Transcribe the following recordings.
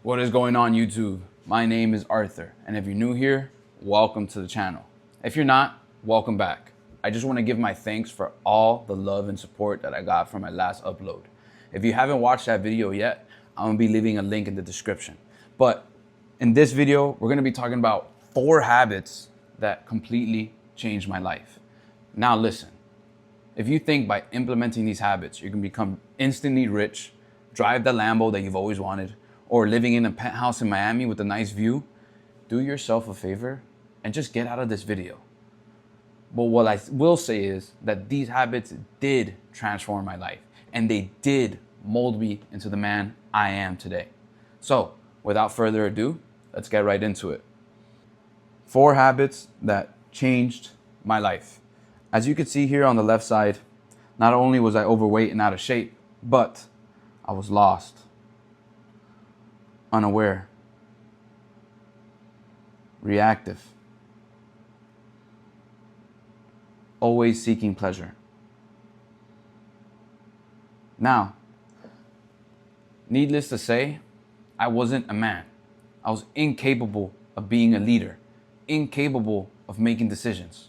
What is going on, YouTube? My name is Arthur, and if you're new here, welcome to the channel. If you're not, welcome back. I just want to give my thanks for all the love and support that I got from my last upload. If you haven't watched that video yet, I'm going to be leaving a link in the description. But in this video, we're going to be talking about 4 habits that completely changed my life. Now listen, if you think by implementing these habits, you can become instantly rich, drive the Lambo that you've always wanted, or living in a penthouse in Miami with a nice view, do yourself a favor and just get out of this video. But what I will say is that these habits did transform my life and they did mold me into the man I am today. So without further ado, let's get right into it. 4 habits that changed my life. As you can see here on the left side, not only was I overweight and out of shape, but I was lost, unaware, reactive, always seeking pleasure. Now, needless to say, I wasn't a man. I was incapable of being a leader, incapable of making decisions.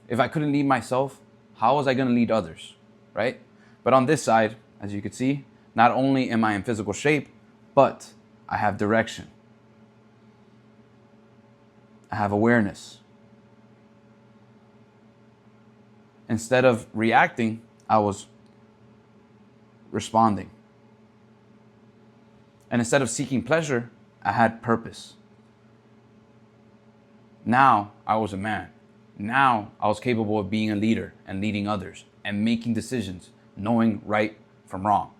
If I couldn't lead myself, how was I going to lead others, right? But on this side, as you can see, not only am I in physical shape, but I have direction. I have awareness. Instead of reacting, I was responding. And instead of seeking pleasure, I had purpose. Now I was a man. Now I was capable of being a leader and leading others and making decisions, knowing right from wrong.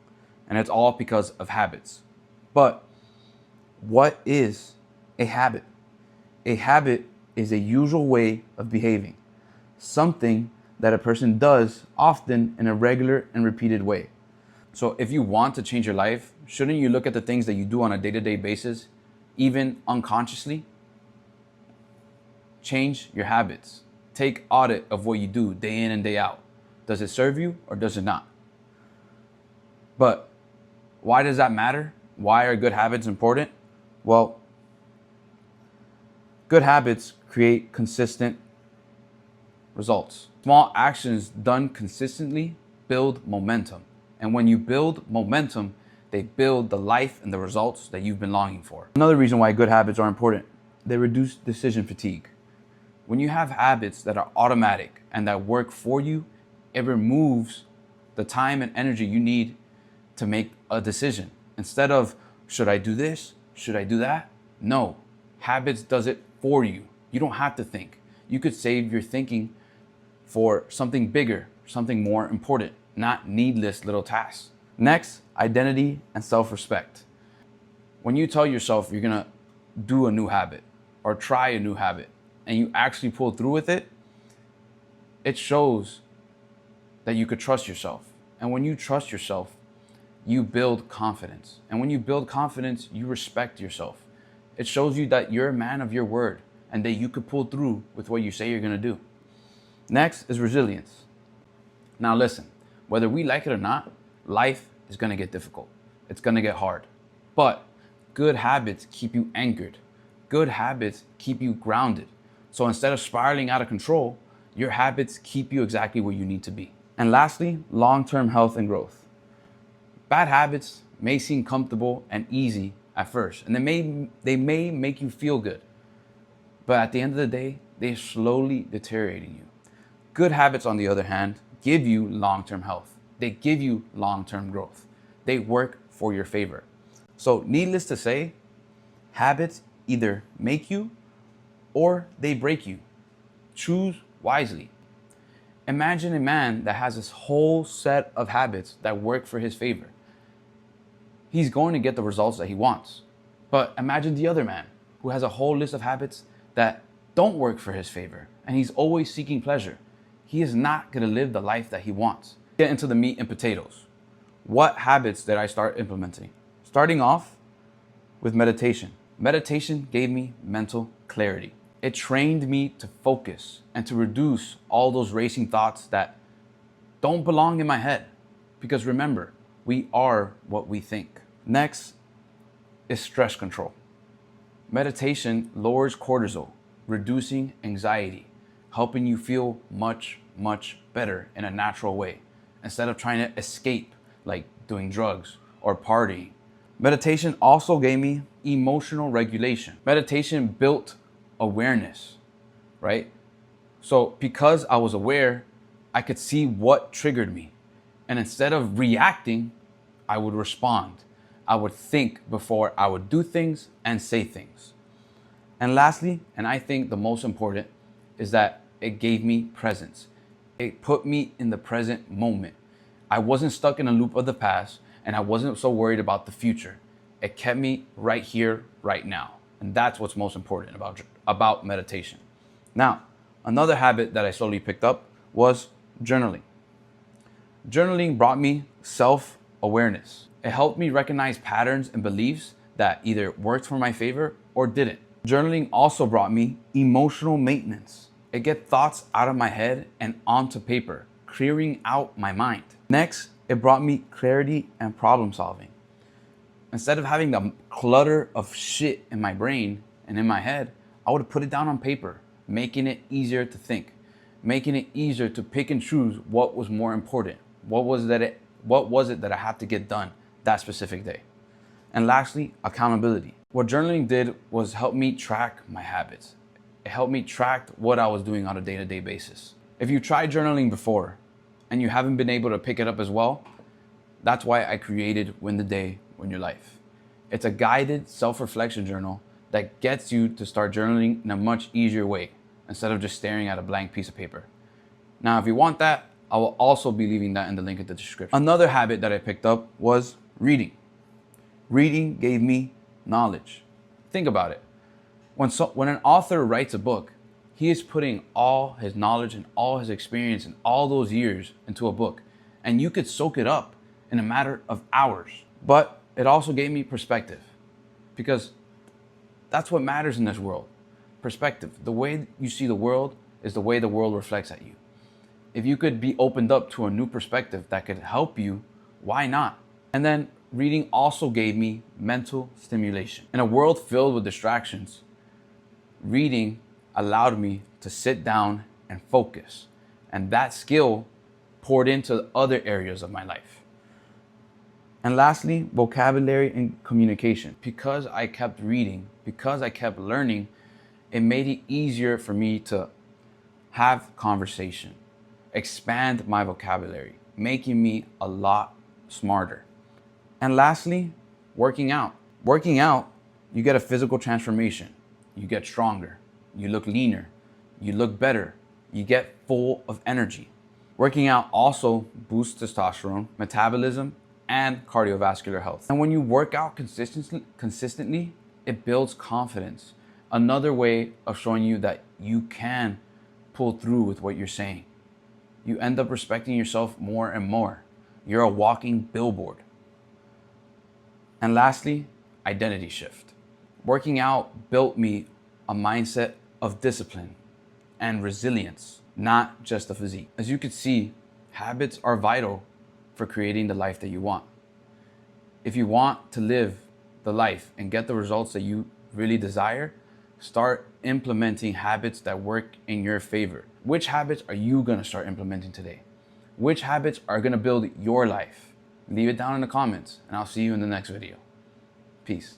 And it's all because of habits. But what is a habit? A habit is a usual way of behaving, something that a person does often in a regular and repeated way. So if you want to change your life, shouldn't you look at the things that you do on a day-to-day basis, even unconsciously? Change your habits. Take audit of what you do day in and day out. Does it serve you or does it not? But why does that matter? Why are good habits important? Well, good habits create consistent results. Small actions done consistently build momentum. And when you build momentum, they build the life and the results that you've been longing for. Another reason why good habits are important, they reduce decision fatigue. When you have habits that are automatic and that work for you, it removes the time and energy you need to make a decision. Instead of, should I do this? Should I do that? No, habits does it for you. You don't have to think. You could save your thinking for something bigger, something more important, not needless little tasks. Next, identity and self-respect. When you tell yourself you're gonna do a new habit or try a new habit and you actually pull through with it, it shows that you could trust yourself. And when you trust yourself, you build confidence. And when you build confidence, you respect yourself. It shows you that you're a man of your word and that you could pull through with what you say you're gonna do. Next is resilience. Now listen, whether we like it or not, life is gonna get difficult. It's gonna get hard. But good habits keep you anchored. Good habits keep you grounded. So instead of spiraling out of control, your habits keep you exactly where you need to be. And lastly, long-term health and growth. Bad habits may seem comfortable and easy at first, and they may make you feel good. But at the end of the day, they're slowly deteriorating you. Good habits, on the other hand, give you long-term health. They give you long-term growth. They work for your favor. So needless to say, habits either make you or they break you. Choose wisely. Imagine a man that has this whole set of habits that work for his favor. He's going to get the results that he wants. But imagine the other man who has a whole list of habits that don't work for his favor and he's always seeking pleasure. He is not going to live the life that he wants. Get into the meat and potatoes. What habits did I start implementing? Starting off with meditation. Meditation gave me mental clarity. It trained me to focus and to reduce all those racing thoughts that don't belong in my head. Because remember, we are what we think. Next is stress control. Meditation lowers cortisol, reducing anxiety, helping you feel much, much better in a natural way instead of trying to escape like doing drugs or partying. Meditation also gave me emotional regulation. Meditation built awareness, right? So because I was aware, I could see what triggered me. And instead of reacting, I would respond. I would think before I would do things and say things. And lastly, and I think the most important, is that it gave me presence. It put me in the present moment. I wasn't stuck in a loop of the past, and I wasn't so worried about the future. It kept me right here, right now. And that's what's most important about meditation. Now, another habit that I slowly picked up was journaling. Journaling brought me self-awareness. It helped me recognize patterns and beliefs that either worked for my favor or didn't. Journaling also brought me emotional maintenance. It gets thoughts out of my head and onto paper, clearing out my mind. Next, it brought me clarity and problem solving. Instead of having the clutter of shit in my brain and in my head, I would put it down on paper, making it easier to think, making it easier to pick and choose what was more important. What was it that I had to get done that specific day? And lastly, accountability. What journaling did was help me track my habits. It helped me track what I was doing on a day-to-day basis. If you tried journaling before and you haven't been able to pick it up as well, that's why I created Win the Day, Win Your Life. It's a guided self-reflection journal that gets you to start journaling in a much easier way instead of just staring at a blank piece of paper. Now, if you want that, I will also be leaving that in the link in the description. Another habit that I picked up was reading. Reading gave me knowledge. Think about it. When an author writes a book, he is putting all his knowledge and all his experience and all those years into a book. And you could soak it up in a matter of hours. But it also gave me perspective, because that's what matters in this world. Perspective. The way you see the world is the way the world reflects at you. If you could be opened up to a new perspective that could help you, why not? And then reading also gave me mental stimulation. In a world filled with distractions, reading allowed me to sit down and focus. And that skill poured into other areas of my life. And lastly, vocabulary and communication. Because I kept reading, because I kept learning, it made it easier for me to have conversation, expand my vocabulary, making me a lot smarter. And lastly, working out. Working out, you get a physical transformation. You get stronger. You look leaner. You look better. You get full of energy. Working out also boosts testosterone, metabolism, and cardiovascular health. And when you work out consistently, it builds confidence. Another way of showing you that you can pull through with what you're saying. You end up respecting yourself more and more. You're a walking billboard. And lastly, identity shift. Working out built me a mindset of discipline and resilience, not just a physique. As you can see, habits are vital for creating the life that you want. If you want to live the life and get the results that you really desire, start implementing habits that work in your favor. Which habits are you going to start implementing today? Which habits are going to build your life? Leave it down in the comments, and I'll see you in the next video. Peace.